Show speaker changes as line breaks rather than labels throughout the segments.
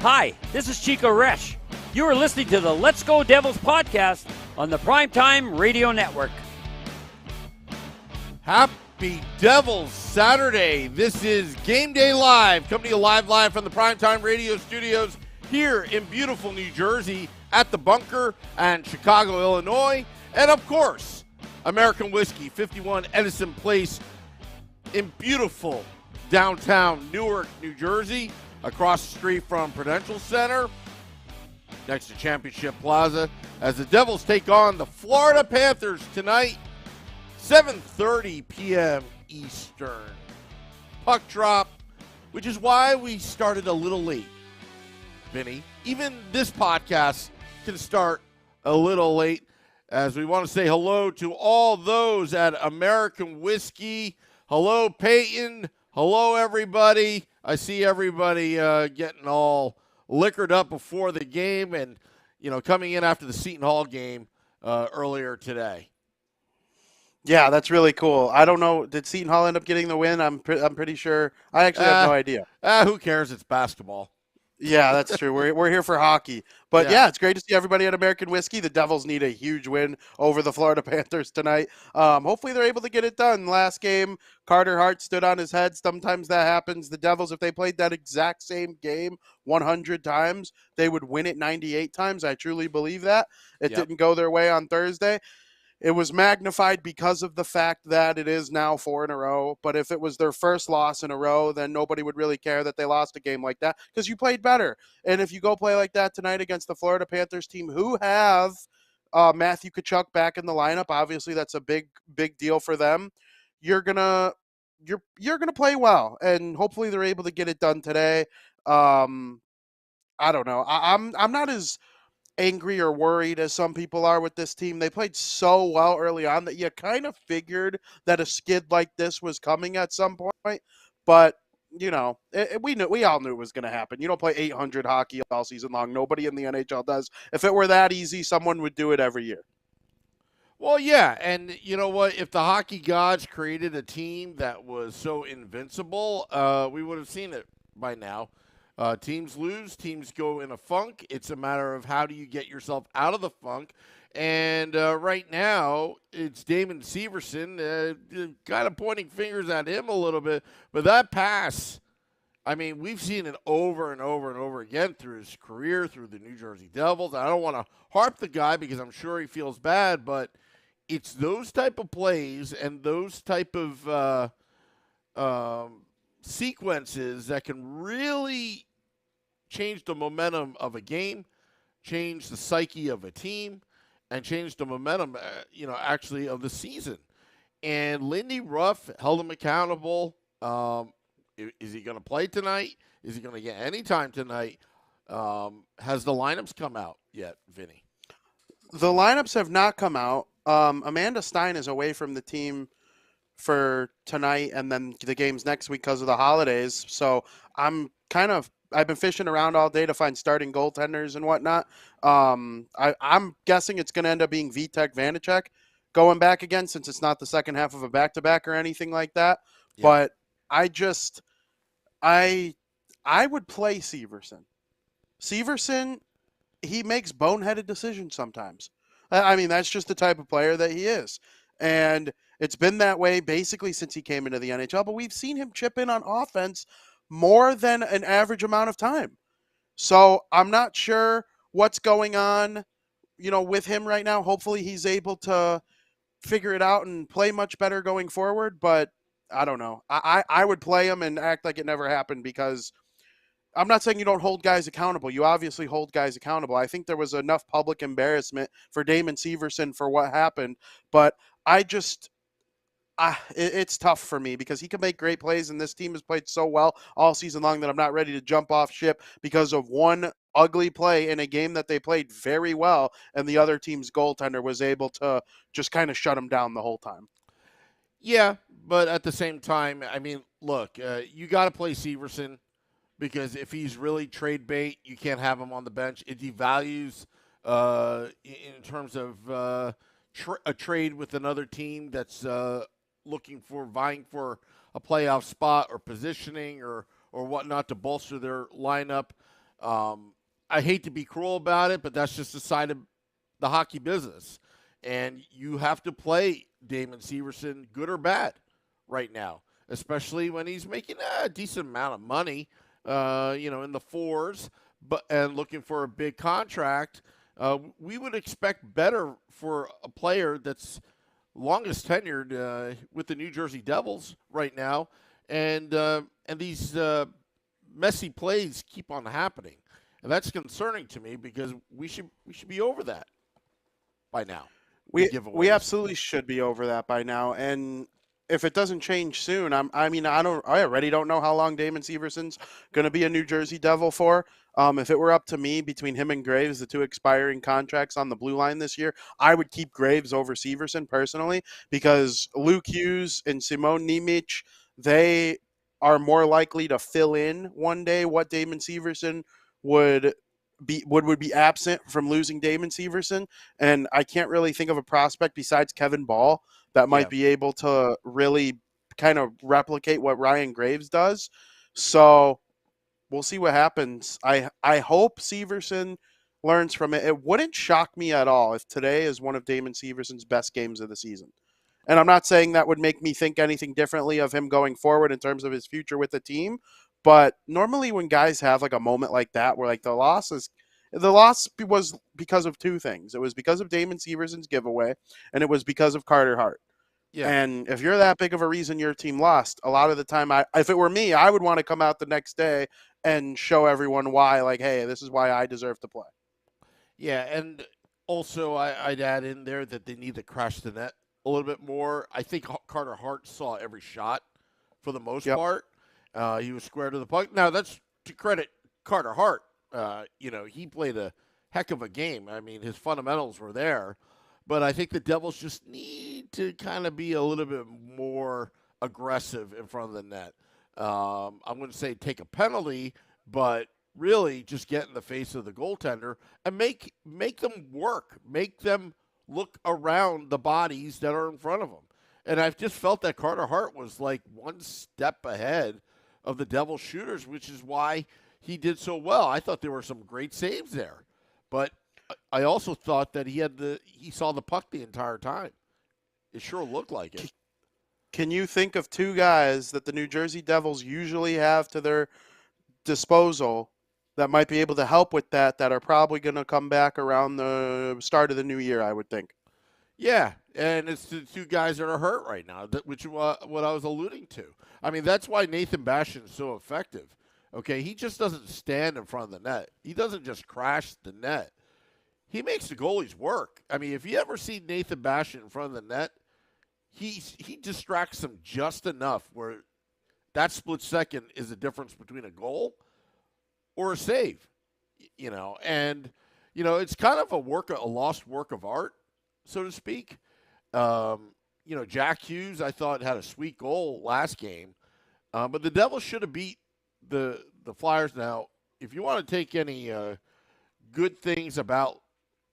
Hi, this is Chico Resch. You are listening to the Let's Go Devils podcast on the Primetime Radio Network.
Happy Devils Saturday. This is Game Day Live, coming to you live from the Primetime Radio studios here in beautiful New Jersey at the Bunker and Chicago, Illinois. And of course, American Whiskey, 51 Edison Place in beautiful downtown Newark, New Jersey, across the street from Prudential Center, next to Championship Plaza, as the Devils take on the Florida Panthers tonight, 7:30 p.m. Eastern. Puck drop, which is why we started a little late, Vinnie. Even this podcast can start a little late, as we want to say hello to all those at American Whiskey. Hello, Peyton. Hello, everybody. I see everybody getting all liquored up before the game and, coming in after the Seton Hall game earlier today.
Yeah, that's really cool. I don't know. Did Seton Hall end up getting the win? I'm pretty sure. I actually have no idea.
Who cares? It's basketball.
Yeah, that's true. We're here for hockey. But, yeah, it's great to see everybody at American Whiskey. The Devils need a huge win over the Florida Panthers tonight. Hopefully they're able to get it done. Last game, Carter Hart stood on his head. Sometimes that happens. The Devils, if they played that exact same game 100 times, they would win it 98 times. I truly believe that. It didn't go their way on Thursday. It was magnified because of the fact that it is now 4 in a row. But if it was their first loss in a row, then nobody would really care that they lost a game like that because you played better. And if you go play like that tonight against the Florida Panthers team, who have Matthew Tkachuk back in the lineup, obviously that's a big deal for them. You're gonna play well, and hopefully they're able to get it done today. I don't know. I'm not as angry or worried as some people are with this team. They played so well early on that you kind of figured that a skid like this was coming at some point. But, we all knew it was going to happen. You don't play 800 hockey all season long. Nobody in the NHL does. If it were that easy, someone would do it every year.
Well, yeah, and you know what? If the hockey gods created a team that was so invincible, we would have seen it by now. Teams lose, teams go in a funk. It's a matter of how do you get yourself out of the funk. And right now, it's Damon Severson kind of pointing fingers at him a little bit. But that pass, I mean, we've seen it over and over and over again through his career, through the New Jersey Devils. I don't want to harp the guy because I'm sure he feels bad, but it's those type of plays and those type of sequences that can really change the momentum of a game, change the psyche of a team, and change the momentum, actually of the season. And Lindy Ruff held him accountable. Is he going to play tonight? Is he going to get any time tonight? Has the lineups come out yet, Vinny?
The lineups have not come out. Amanda Stein is away from the team for tonight and then the games next week because of the holidays. So I've been fishing around all day to find starting goaltenders and whatnot. I'm guessing it's going to end up being Vitek Vanacek going back again since it's not the second half of a back-to-back or anything like that. Yeah. But I would play Severson. Severson, he makes boneheaded decisions sometimes. I mean, that's just the type of player that he is. And it's been that way basically since he came into the NHL, but we've seen him chip in on offense more than an average amount of time. So I'm not sure what's going on, with him right now. Hopefully he's able to figure it out and play much better going forward, but I don't know. I would play him and act like it never happened because I'm not saying you don't hold guys accountable. You obviously hold guys accountable. I think there was enough public embarrassment for Damon Severson for what happened, but it's tough for me because he can make great plays, and this team has played so well all season long that I'm not ready to jump off ship because of one ugly play in a game that they played very well, and the other team's goaltender was able to just kind of shut him down the whole time.
Yeah, but at the same time, I mean, look, you got to play Severson because if he's really trade bait, you can't have him on the bench. It devalues in terms of a trade with another team that's vying for a playoff spot or positioning or whatnot to bolster their lineup. I hate to be cruel about it, but that's just the side of the hockey business. And you have to play Damon Severson, good or bad, right now, especially when he's making a decent amount of money, in the fours, and looking for a big contract. We would expect better for a player that's longest tenured with the New Jersey Devils right now, and these messy plays keep on happening, and that's concerning to me because we should be over that by now.
We absolutely should be over that by now, and if it doesn't change soon, I already don't know how long Damon Severson's going to be a New Jersey Devil for. If it were up to me, between him and Graves, the two expiring contracts on the blue line this year, I would keep Graves over Severson personally, because Luke Hughes and Simone Nemec, they are more likely to fill in one day what Damon Severson would be absent from losing Damon Severson. And I can't really think of a prospect besides Kevin Ball that might be able to really kind of replicate what Ryan Graves does. So we'll see what happens. I hope Severson learns from it. It wouldn't shock me at all if today is one of Damon Severson's best games of the season. And I'm not saying that would make me think anything differently of him going forward in terms of his future with the team. But normally when guys have like a moment like that where like the loss was because of two things. It was because of Damon Severson's giveaway, and it was because of Carter Hart. Yeah. And if you're that big of a reason your team lost, a lot of the time, if it were me, I would want to come out the next day and show everyone why, like, hey, this is why I deserve to play.
Yeah, and also I'd add in there that they need to crash the net a little bit more. I think Carter Hart saw every shot for the most part. He was square to the puck. Now, that's to credit Carter Hart. He played a heck of a game. I mean, his fundamentals were there. But I think the Devils just need to kind of be a little bit more aggressive in front of the net. I'm going to say take a penalty, but really just get in the face of the goaltender and make them work. Make them look around the bodies that are in front of them. And I've just felt that Carter Hart was like one step ahead of the Devils shooters, which is why he did so well. I thought there were some great saves there. But I also thought that he saw the puck the entire time. It sure looked like it.
Can you think of two guys that the New Jersey Devils usually have to their disposal that might be able to help with that are probably going to come back around the start of the new year, I would think?
Yeah, and it's the two guys that are hurt right now, which is what I was alluding to. I mean, that's why Nathan Bastian is so effective. Okay, he just doesn't stand in front of the net. He doesn't just crash the net. He makes the goalies work. I mean, if you ever see Nathan Bastian in front of the net, he distracts them just enough where that split second is the difference between a goal or a save. And it's kind of a lost work of art, so to speak. Jack Hughes, I thought, had a sweet goal last game, but the Devils should have beat the Flyers. Now, if you want to take any good things about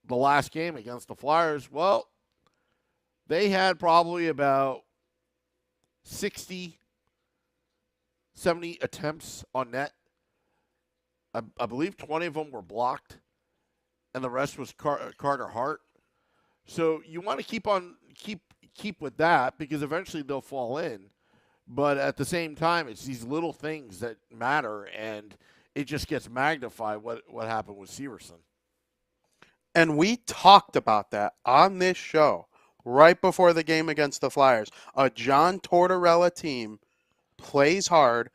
the last game against the Flyers, well, they had probably about 60, 70 attempts on net. I believe 20 of them were blocked, and the rest was Carter Hart. So you want to keep with that because eventually they'll fall in. But at the same time, it's these little things that matter, and it just gets magnified what happened with Severson.
And we talked about that on this show right before the game against the Flyers. A John Tortorella team plays hard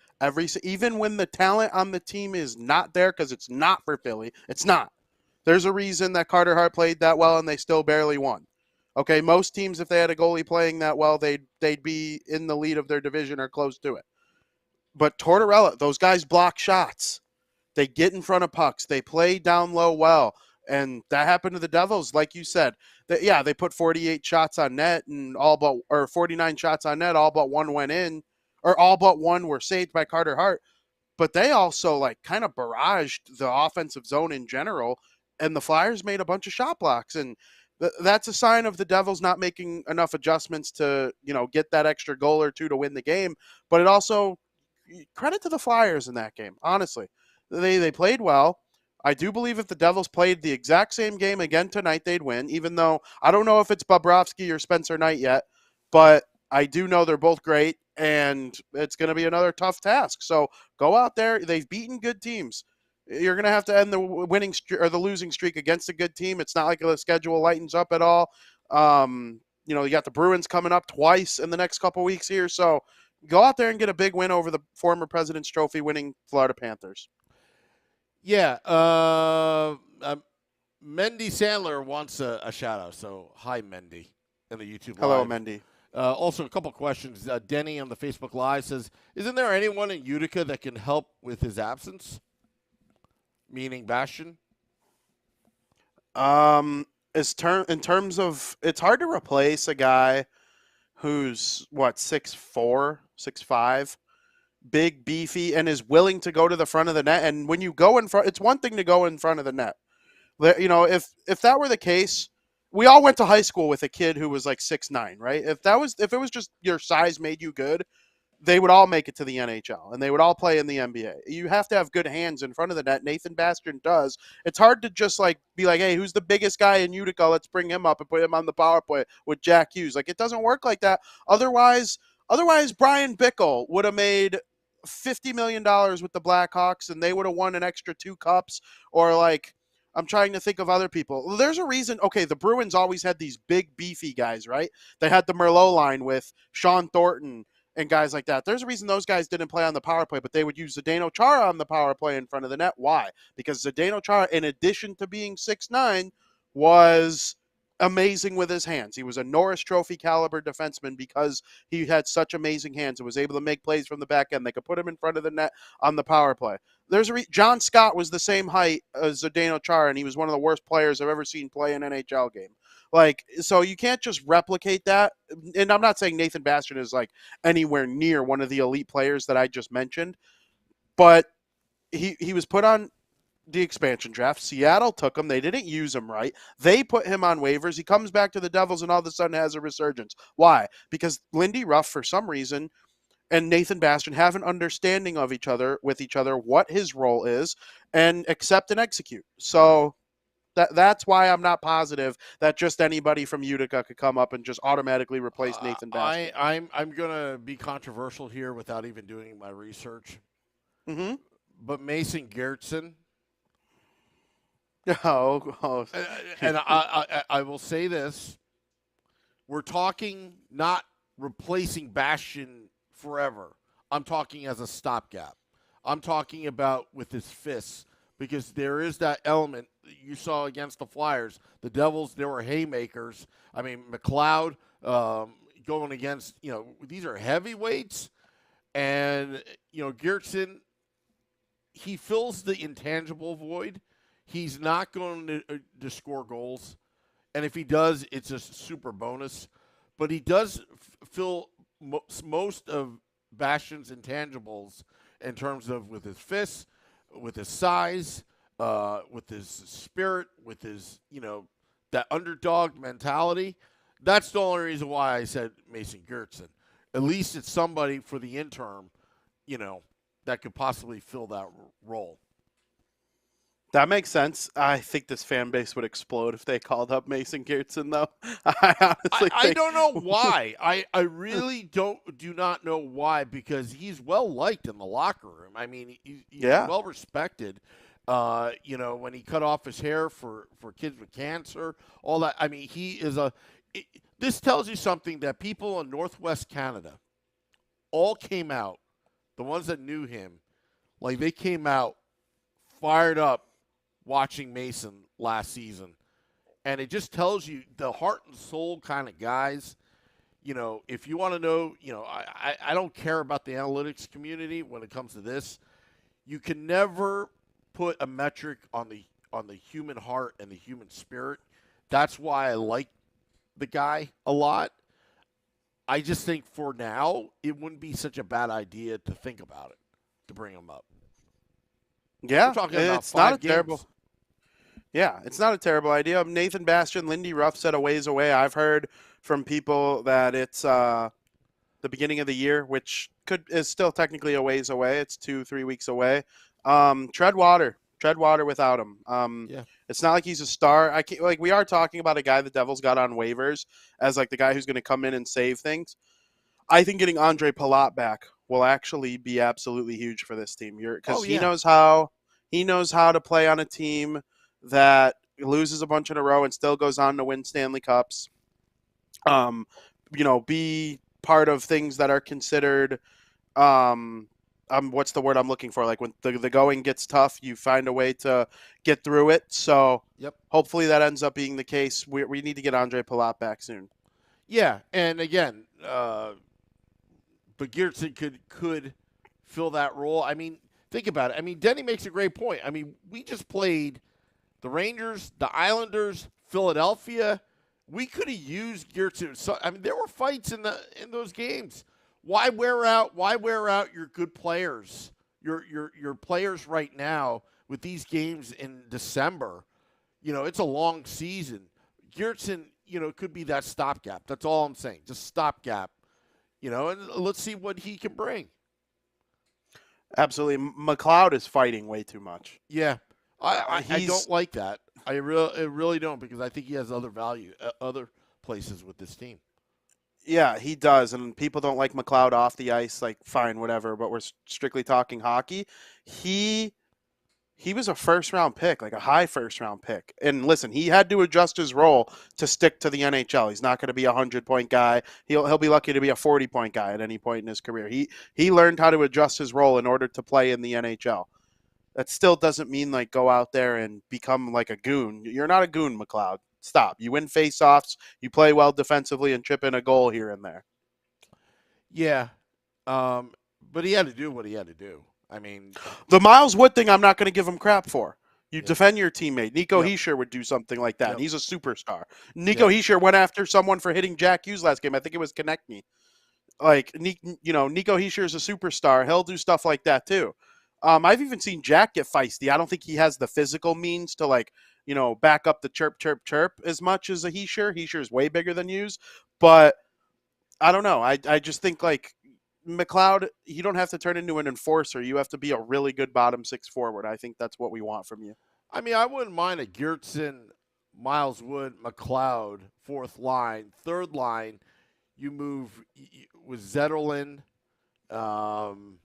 even when the talent on the team is not there, because it's not for Philly. It's not. There's a reason that Carter Hart played that well and they still barely won. Okay, most teams, if they had a goalie playing that well, they'd be in the lead of their division or close to it. But Tortorella, those guys block shots. They get in front of pucks. They play down low well. And that happened to the Devils, like you said. They put 48 shots on net and 49 shots on net, all but one went in, or all but one were saved by Carter Hart. But they also kind of barraged the offensive zone in general, and the Flyers made a bunch of shot blocks. And that's a sign of the Devils not making enough adjustments to, get that extra goal or two to win the game. But it also, credit to the Flyers in that game, honestly. They played well. I do believe if the Devils played the exact same game again tonight, they'd win, even though I don't know if it's Bobrovsky or Spencer Knight yet, but I do know they're both great, and it's going to be another tough task. So go out there. They've beaten good teams. You're going to have to end the or the losing streak against a good team. It's not like the schedule lightens up at all. You got the Bruins coming up twice in the next couple weeks here. So go out there and get a big win over the former President's Trophy winning Florida Panthers.
Yeah. Mendy Sandler wants a shout out. So hi, Mendy, in the YouTube
Hello,
Live.
Mendy.
Also, a couple questions. Denny on the Facebook Live says, "Isn't there anyone in Utica that can help with his absence?" Meaning Bastian.
In terms of, it's hard to replace a guy who's 6'4", 6'5", big, beefy, and is willing to go to the front of the net. And when you go in front, it's one thing to go in front of the net. If that were the case, we all went to high school with a kid who was like 6'9", right? If it was just your size made you good, they would all make it to the NHL and they would all play in the NBA. You have to have good hands in front of the net. Nathan Bastian does. It's hard to just be like, hey, who's the biggest guy in Utica? Let's bring him up and put him on the power play with Jack Hughes. It doesn't work like that. Otherwise Brian Bickle would have made $50 million with the Blackhawks and they would have won an extra 2 cups. Or I'm trying to think of other people. There's a reason. Okay, the Bruins always had these big, beefy guys, right? They had the Merlot line with Sean Thornton and guys like that. There's a reason those guys didn't play on the power play, but they would use Zdeno Chara on the power play in front of the net. Why? Because Zdeno Chara, in addition to being 6'9", was amazing with his hands. He was a Norris Trophy caliber defenseman because he had such amazing hands and was able to make plays from the back end. They could put him in front of the net on the power play. John Scott was the same height as Zdeno Chara, and he was one of the worst players I've ever seen play an NHL game. So you can't just replicate that. And I'm not saying Nathan Bastian is anywhere near one of the elite players that I just mentioned, but he was put on the expansion draft. Seattle took him. They didn't use him right. They put him on waivers. He comes back to the Devils and all of a sudden has a resurgence. Why? Because Lindy Ruff, for some reason, and Nathan Bastian have an understanding of each other, what his role is, and accept and execute. So that's why I'm not positive that just anybody from Utica could come up and just automatically replace Nathan Bastian.
I'm gonna be controversial here without even doing my research.
Mm-hmm.
But Mason Geertsen.
Oh.
And I will say this: we're talking not replacing Bastian forever. I'm talking as a stopgap. I'm talking about with his fists. Because there is that element you saw against the Flyers. The Devils, there were haymakers. I mean, McLeod going against, these are heavyweights. And, Geertsen, he fills the intangible void. He's not going to score goals. And if he does, it's a super bonus. But he does fill most of Bastian's intangibles in terms of with his fists, with his size, with his spirit, with his, that underdog mentality. That's the only reason why I said Mason Geertsen. At least it's somebody for the interim, that could possibly fill that role.
That makes sense. I think this fan base would explode if they called up Mason Geertsen, though. I
don't know why. I really do not know why, because he's well liked in the locker room. I mean, he's well respected. When he cut off his hair for kids with cancer, all that. I mean, he is this tells you something that people in Northwest Canada all came out. The ones that knew him, they came out fired up watching Mason last season. And it just tells you the heart and soul kind of guys. If you want to know, I don't care about the analytics community when it comes to this. You can never put a metric on the human heart and the human spirit. That's why I like the guy a lot. I just think for now, it wouldn't be such a bad idea to think about it, to bring him up.
Yeah,
we're talking about
it's not a
games.
terrible. Yeah, it's not a terrible idea. Nathan Bastian, Lindy Ruff said a ways away. I've heard from people that it's the beginning of the year, which is still technically a ways away. It's 2-3 weeks away. Tread water. tread water without him.
Yeah.
It's not like he's a star. I can't, like, we are talking about a guy the Devils got on waivers as like the guy who's going to come in and save things. I think getting Andre Palat back will actually be absolutely huge for this team. Because he knows how to play on a team that loses a bunch in a row and still goes on to win Stanley Cups. Be part of things that are considered what's the word I'm looking for? Like when the going gets tough, you find a way to get through it. So hopefully that ends up being the case. We need to get Andre Palat back soon.
Yeah, and again, but Geertsen could fill that role. I mean, think about it. I mean, Denny makes a great point. I mean, we just played the Rangers, the Islanders, Philadelphia. We could have used Geertsen. So, I mean, there were fights in those games. Why wear out your good players, your players right now with these games in December? It's a long season. Geertsen, could be that stopgap. That's all I'm saying. Just stopgap. And let's see what he can bring.
Absolutely. McLeod is fighting way too much.
Yeah. I don't like that. I really don't, because I think he has other value, other places with this team.
Yeah, he does, and people don't like McLeod off the ice. Like, fine, whatever. But we're strictly talking hockey. He was a first-round pick, like a high first-round pick. And listen, he had to adjust his role to stick to the NHL. He's not going to be a 100-point guy. He'll be lucky to be a 40-point guy at any point in his career. He learned how to adjust his role in order to play in the NHL. That still doesn't mean like go out there and become like a goon. You're not a goon, McLeod. Stop. You win face-offs, you play well defensively, and chip in a goal here and there.
Yeah, but he had to do what he had to do. I mean,
the Miles Wood thing, I'm not going to give him crap for. You defend your teammate. Nico Hischier would do something like that. He's a superstar. Nico Hischier went after someone for hitting Jack Hughes last game. I think it was Konechny. Like, Nico Hischier is a superstar. He'll do stuff like that too. I've even seen Jack get feisty. I don't think he has the physical means to back up the chirp, chirp, chirp as much as a Hischier. Hischier is way bigger than Hughes. But I don't know. I just think like McLeod, you don't have to turn into an enforcer. You have to be a really good bottom six forward. I think that's what we want from you.
I mean, I wouldn't mind a Geertsen, Miles Wood, McLeod, fourth line. Third line, you move with Zetterlund,
Boqvist.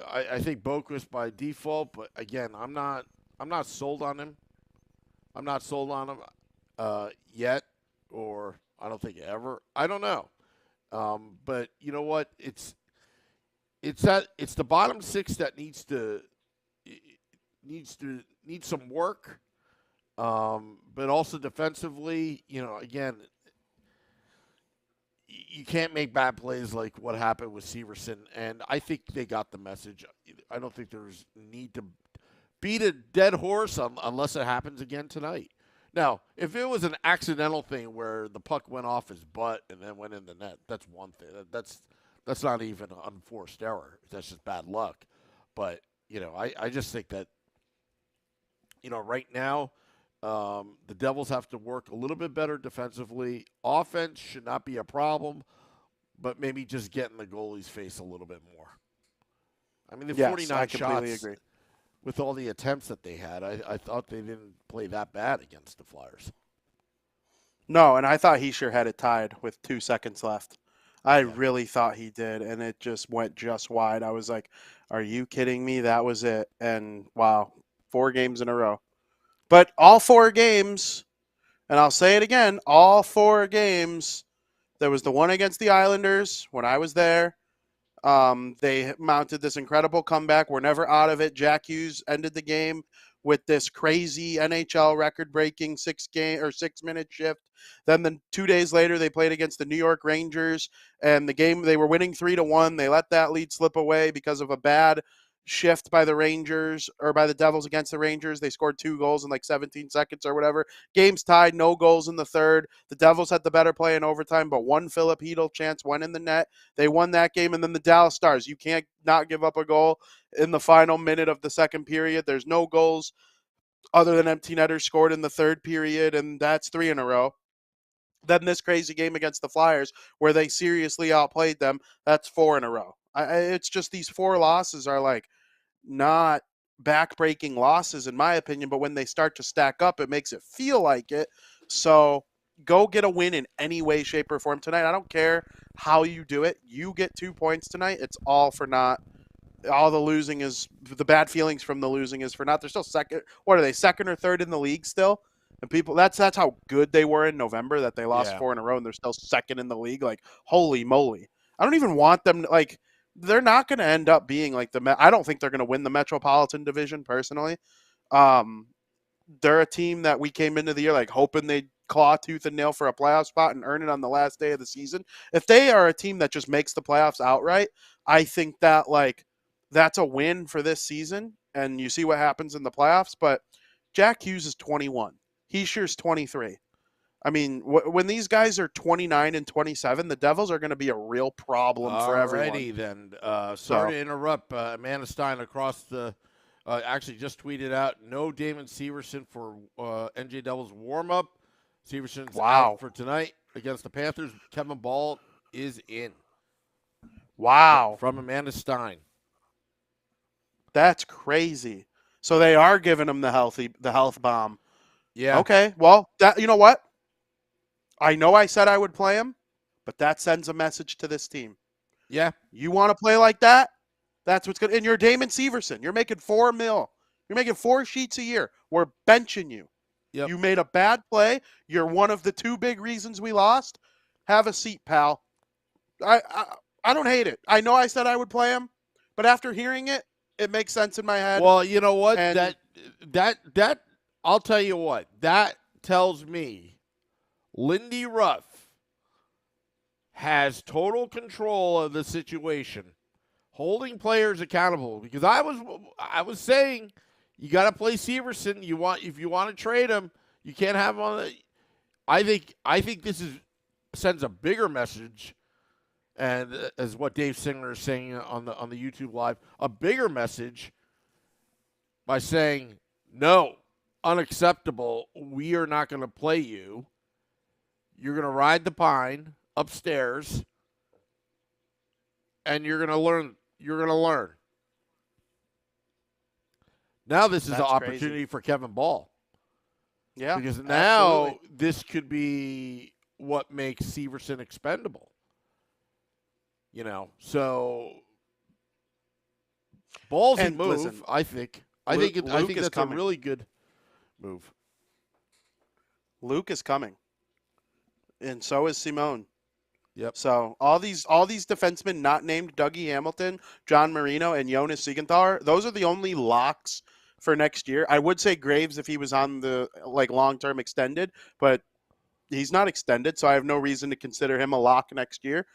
I think Boqvist by default, but again, I'm not sold on him. I'm not sold on him yet, or I don't think ever. I don't know. But you know what? It's the bottom six that needs some work. But also defensively, again, you can't make bad plays like what happened with Severson, and I think they got the message. I don't think there's need to beat a dead horse unless it happens again tonight. Now, if it was an accidental thing where the puck went off his butt and then went in the net, that's one thing. That's not even an unforced error. That's just bad luck. But, I just think that, right now, the Devils have to work a little bit better defensively. Offense should not be a problem, but maybe just get in the goalie's face a little bit more. I mean, the 49 shots. Agree. With all the attempts that they had, I thought they didn't play that bad against the Flyers.
No, and I thought Hischier had it tied with 2 seconds left. I really thought he did, and it just went just wide. I was like, are you kidding me? That was it. And, wow, 4 games in a row. But all 4 games, and I'll say it again, all 4 games, there was the one against the Islanders when I was there. They mounted this incredible comeback. We're never out of it. Jack Hughes ended the game with this crazy NHL record-breaking 6-minute shift. Then 2 days later, they played against the New York Rangers, and the game they were winning 3-1. They let that lead slip away because of a bad shift by the Rangers or by the Devils against the Rangers. They scored 2 goals in like 17 seconds or whatever. Game's tied, no goals in the third. The Devils had the better play in overtime, but one Philip Hedl chance went in the net. They won that game. And then the Dallas Stars, you can't not give up a goal in the final minute of the second period. There's no goals other than empty netters scored in the third period, and that's 3 in a row. Then this crazy game against the Flyers where they seriously outplayed them, that's 4 in a row. It's just these 4 losses are like not back-breaking losses, in my opinion, but when they start to stack up, it makes it feel like it. So go get a win in any way, shape, or form tonight. I don't care how you do it. You get 2 points tonight. It's all for naught. All the losing is the bad feelings from the losing is for naught. They're still second. What are they, second or third in the league still? And people, that's how good they were in November, that they lost 4 in a row and they're still second in the league. Like, holy moly! I don't even want them. Like, they're not going to end up being like I don't think they're going to win the Metropolitan Division personally. They're a team that we came into the year like hoping they'd claw tooth and nail for a playoff spot and earn it on the last day of the season. If they are a team that just makes the playoffs outright, I think that that's a win for this season. And you see what happens in the playoffs. But Jack Hughes is 21. Heischer's 23. I mean, when these guys are 29 and 27, the Devils are going to be a real problem for everyone.
Alrighty then. Sorry to interrupt. Amanda Stein across the actually just tweeted out, no Damon Severson for NJ Devils warm-up. Severson's out for tonight against the Panthers. Kevin Ball is in.
Wow.
From Amanda Stein.
That's crazy. So they are giving him the health bomb.
Yeah.
Okay. Well, you know what? I know I said I would play him, but that sends a message to this team.
Yeah.
You want to play like that? That's what's good. And you're Damon Severson. You're making $4 million. You're making 4 sheets a year. We're benching you.
Yep.
You made a bad play. You're one of the 2 big reasons we lost. Have a seat, pal. I don't hate it. I know I said I would play him, but after hearing it, it makes sense in my head.
Well, you know what? That I'll tell you what. That tells me Lindy Ruff has total control of the situation, holding players accountable. Because I was saying, you got to play Severson. If you want to trade him, you can't have him on the. I think this sends a bigger message, and as what Dave Singler is saying on the YouTube live, a bigger message by saying no, unacceptable. We are not going to play you. You're going to ride the pine upstairs, and you're going to learn. You're going to learn. Now this is an opportunity for Kevin Ball.
Yeah,
because now
absolutely.
This could be what makes Severson expendable. So ballsy move.
Listen,
I think. I think that's
coming.
A really good move.
Luke is coming. And so is Simone.
Yep.
So all these defensemen not named Dougie Hamilton, John Marino, and Jonas Siegenthaler, those are the only locks for next year. I would say Graves if he was on the long-term extended, but he's not extended, so I have no reason to consider him a lock next year.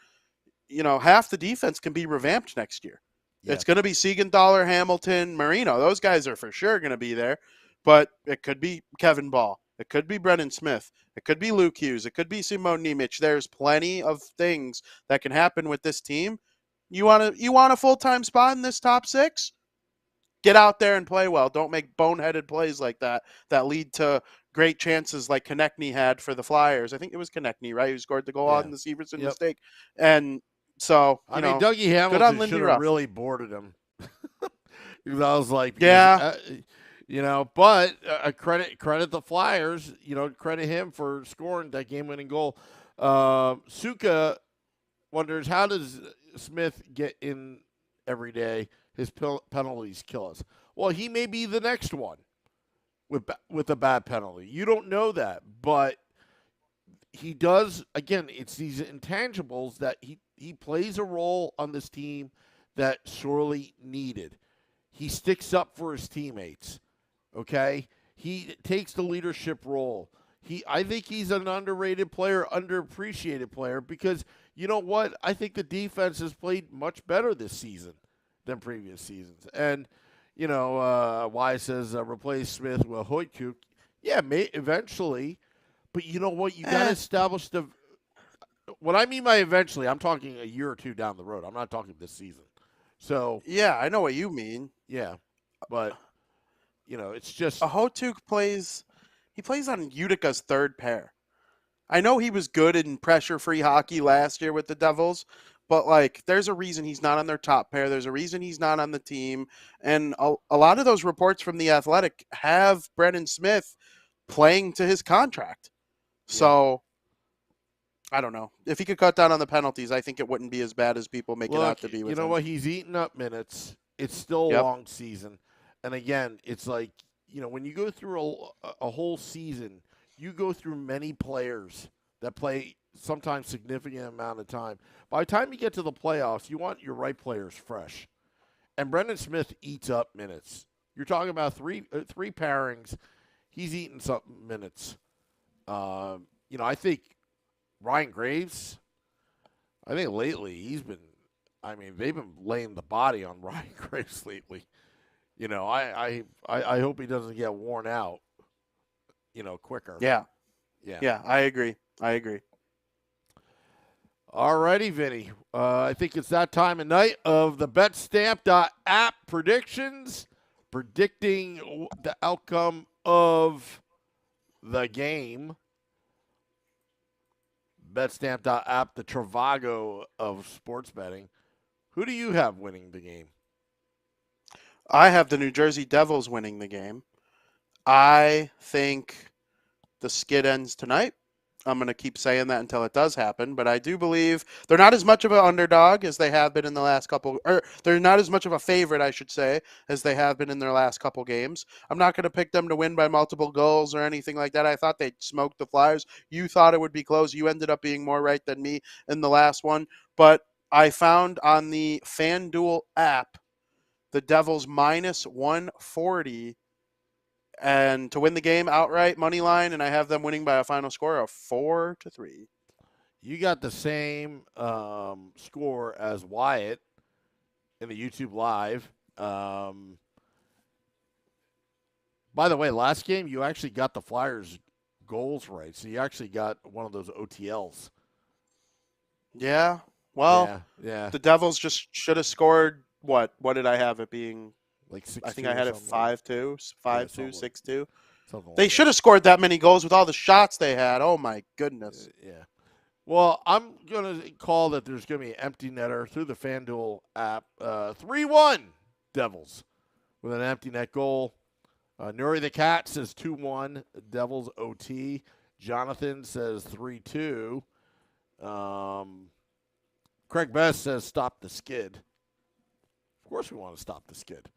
Half the defense can be revamped next year. Yeah. It's going to be Siegenthaler, Hamilton, Marino. Those guys are for sure going to be there, but it could be Kevin Ball. It could be Brennan Smith. It could be Luke Hughes. It could be Simone Nemec. There's plenty of things that can happen with this team. You want a full-time spot in this top 6? Get out there and play well. Don't make boneheaded plays like that lead to great chances like Konechny had for the Flyers. I think it was Konechny, right, who scored the goal on the Severson mistake. And so,
Dougie Hamilton should have really boarded him. Because I was like, but credit the Flyers. Credit him for scoring that game-winning goal. Suka wonders, how does Smith get in every day? His penalties kill us. Well, he may be the next one with a bad penalty. You don't know that, but he does. Again, it's these intangibles that he plays a role on this team that sorely needed. He sticks up for his teammates. Okay, he takes the leadership role. I think he's an underrated player, underappreciated player, because you know what? I think the defense has played much better this season than previous seasons. And, Wise says replace Smith with Hoytkuk. Yeah, eventually. But you know what? You got to establish what I mean by eventually, I'm talking a year or two down the road. I'm not talking this season. So.
Yeah, I know what you mean.
Yeah. But, it's just.
Hoytkuk plays on Utica's third pair. I know he was good in pressure-free hockey last year with the Devils, but like there's a reason he's not on their top pair. There's a reason he's not on the team. And a lot of those reports from The Athletic have Brendan Smith playing to his contract. So I don't know. If he could cut down on the penalties, I think it wouldn't be as bad as people make it out to be.
You know what? He's eating up minutes. It's still a long season. And again, it's like, when you go through a whole season, you go through many players that play sometimes significant amount of time. By the time you get to the playoffs, you want your right players fresh. And Brendan Smith eats up minutes. You're talking about three pairings. He's eating some minutes. I think Ryan Graves, I think lately they've been laying the body on Ryan Graves lately. I hope he doesn't get worn out, quicker.
Yeah, I agree.
All righty, Vinny. I think it's that time of night of the BetStamp.app predictions, predicting the outcome of the game. BetStamp.app, the Trivago of sports betting. Who do you have winning the game?
I have the New Jersey Devils winning the game. I think the skid ends tonight. I'm going to keep saying that until it does happen, but I do believe they're not as much of an underdog as they have been in the last couple, or they're not as much of a favorite, I should say, as they have been in their last couple games. I'm not going to pick them to win by multiple goals or anything like that. I thought they'd smoke the Flyers. You thought it would be close. You ended up being more right than me in the last one, but I found on the FanDuel app the Devils minus 140 and to win the game outright money line, and I have them winning by a final score of 4-3.
You got the same score as Wyatt in the YouTube Live. By the way, last game you actually got the Flyers goals right, so you actually got one of those OTLs.
Yeah. Well,
yeah.
The Devils just should have scored. What did I have it being?
Like 6-2.
I think I had it 5-2, 5-2, 6-2. They should have scored that many goals with all the shots they had. Oh my goodness.
Yeah. Well, I'm gonna call that there's gonna be an empty netter through the FanDuel app. 3-1 Devils with an empty net goal. Nuri the Cat says 2-1 Devils OT. Jonathan says 3-2. Craig Best says stop the skid. Of course we want to stop the skid.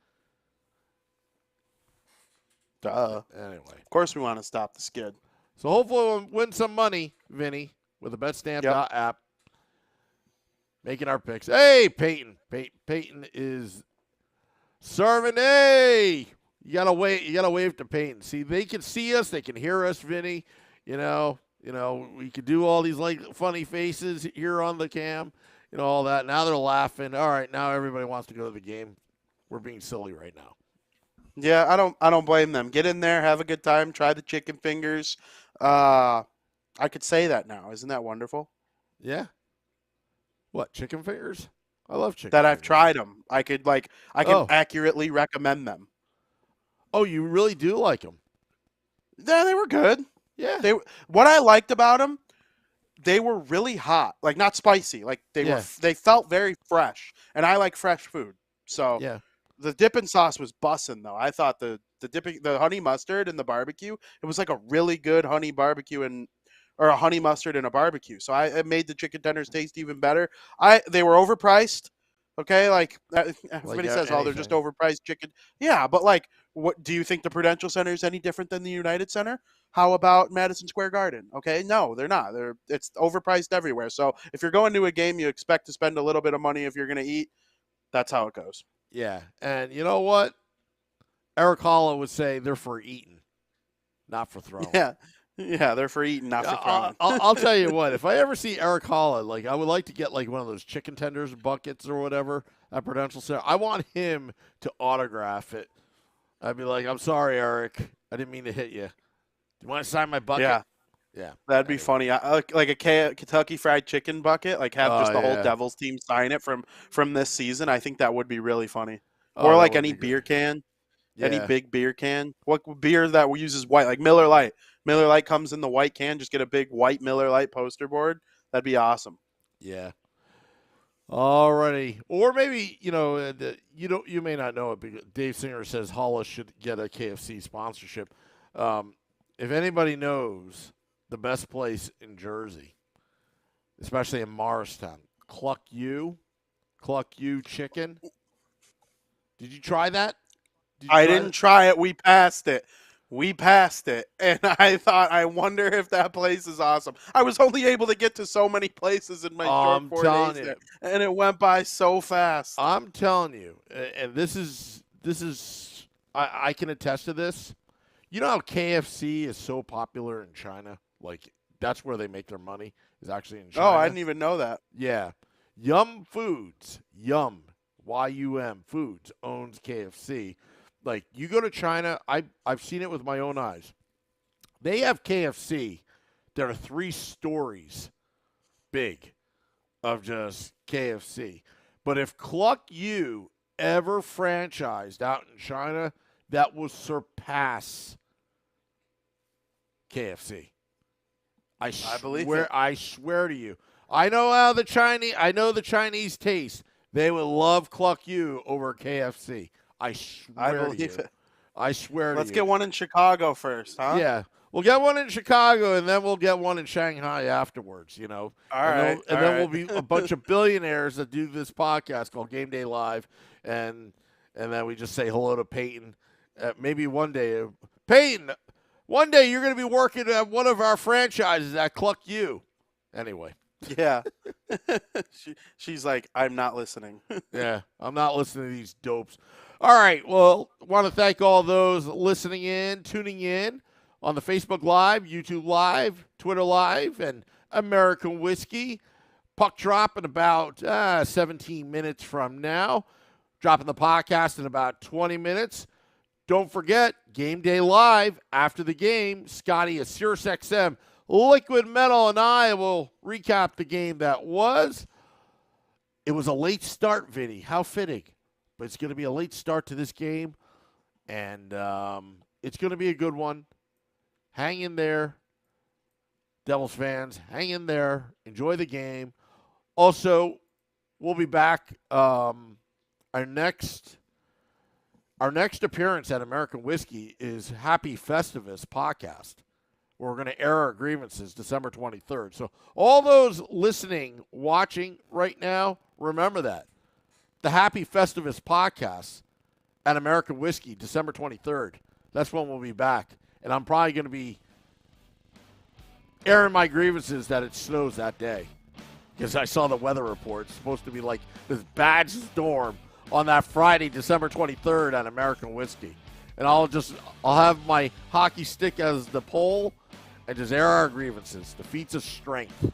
Duh.
Anyway.
Of course we want to stop the skid.
So hopefully we'll win some money, Vinny, with the BetStamp.app. Making our picks. Hey, Peyton. Peyton is serving. Hey, you gotta wave to Peyton. See, they can see us, they can hear us, Vinny. We can do all these funny faces here on the cam, all that. Now they're laughing. All right, now everybody wants to go to the game. We're being silly right now.
Yeah, I don't blame them. Get in there, have a good time, try the chicken fingers. I could say that now. Isn't that wonderful?
Yeah. What, chicken fingers? I love chicken
that
fingers.
I've tried them. I can accurately recommend them.
Oh, you really do like them?
Yeah, they were good.
Yeah.
What I liked about them, they were really hot, like not spicy. Like they felt very fresh, and I like fresh food. So
yeah.
The dipping sauce was bussin' though. I thought the honey mustard and the barbecue, it was like a really good honey barbecue or a honey mustard and a barbecue. So it made the chicken tenders taste even better. They were overpriced. Okay, everybody says, they're just overpriced chicken. Yeah, but what do you think the Prudential Center is any different than the United Center? How about Madison Square Garden? Okay, no, they're not. It's overpriced everywhere. So if you're going to a game, you expect to spend a little bit of money if you're going to eat. That's how it goes.
Yeah, and you know what? Eric Holla would say they're for eating, not for throwing.
Yeah, they're for eating, not for throwing.
I'll tell you what. If I ever see Eric Holla, I would like to get one of those chicken tenders buckets or whatever at Prudential Center. I want him to autograph it. I'd be like, "I'm sorry, Eric. I didn't mean to hit you. Do you want to sign my bucket?" Yeah,
that'd be funny. Like a Kentucky Fried Chicken bucket, have just the whole Devils team sign it from this season. I think that would be really funny. Or any beer can, any big beer can. What beer that uses white, like Miller Lite. Miller Lite comes in the white can. Just get a big white Miller Lite poster board. That'd be awesome.
Yeah. Alrighty. Or maybe, you may not know it, because Dave Singer says Hollis should get a KFC sponsorship. If anybody knows the best place in Jersey, especially in Morristown, Cluck U Chicken. Did you try that?
I didn't try it. We passed it. And I wonder if that place is awesome. I was only able to get to so many places in my short 4 days there, and it went by so fast.
I'm telling you, and this is I can attest to this. You know how KFC is so popular in China? Like, that's where they make their money, is actually in China.
Oh, I didn't even know that.
Yeah. Yum Foods, Y-U-M Foods, owns KFC. Like, you go to China, I've seen it with my own eyes. They have KFC that are 3 stories big of just KFC. But if Cluck U ever franchised out in China, that will surpass KFC. I
believe it.
I swear to you. I know the Chinese taste. They would love Cluck U over KFC. I believe
it.
I swear to you.
Let's get one in Chicago first, huh?
Yeah. We'll get one in Chicago, and then we'll get one in Shanghai afterwards,
All right.
Then we'll be a bunch of billionaires that do this podcast called Game Day Live, and then we just say hello to Peyton. Maybe one day. Peyton, one day you're going to be working at one of our franchises at Cluck U. Anyway.
Yeah. She's like, I'm not listening.
Yeah, I'm not listening to these dopes. All right, well, want to thank all those listening in, tuning in on the Facebook Live, YouTube Live, Twitter Live, and American Whiskey. Puck drop in about 17 minutes from now. Dropping the podcast in about 20 minutes. Don't forget, Game Day Live after the game. Scotty at SiriusXM, Liquid Metal, and I will recap the game that was. It was a late start, Vinnie. How fitting. But it's going to be a late start to this game, and it's going to be a good one. Hang in there, Devils fans. Hang in there. Enjoy the game. Also, we'll be back. Our next appearance at American Whiskey is Happy Festivus podcast. We're going to air our grievances December 23rd. So all those listening, watching right now, remember that. The Happy Festivus podcast at American Whiskey, December 23rd. That's when we'll be back. And I'm probably going to be airing my grievances that it snows that day. Because I saw the weather report. It's supposed to be like this bad storm on that Friday, December 23rd at American Whiskey. And I'll have my hockey stick as the pole and just air our grievances. The feats of strength.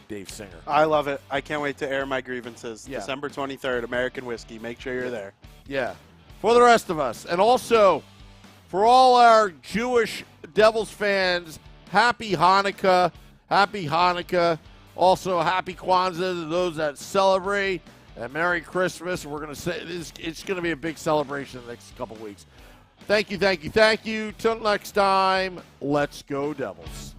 Dave Singer.
I love it. I can't wait to air my grievances.
Yeah.
December 23rd, American Whiskey. Make sure you're there.
Yeah. For the rest of us. And also, for all our Jewish Devils fans, happy Hanukkah. Happy Hanukkah. Also, happy Kwanzaa to those that celebrate. And Merry Christmas. We're going to say it's going to be a big celebration the next couple weeks. Thank you. Till next time, let's go Devils.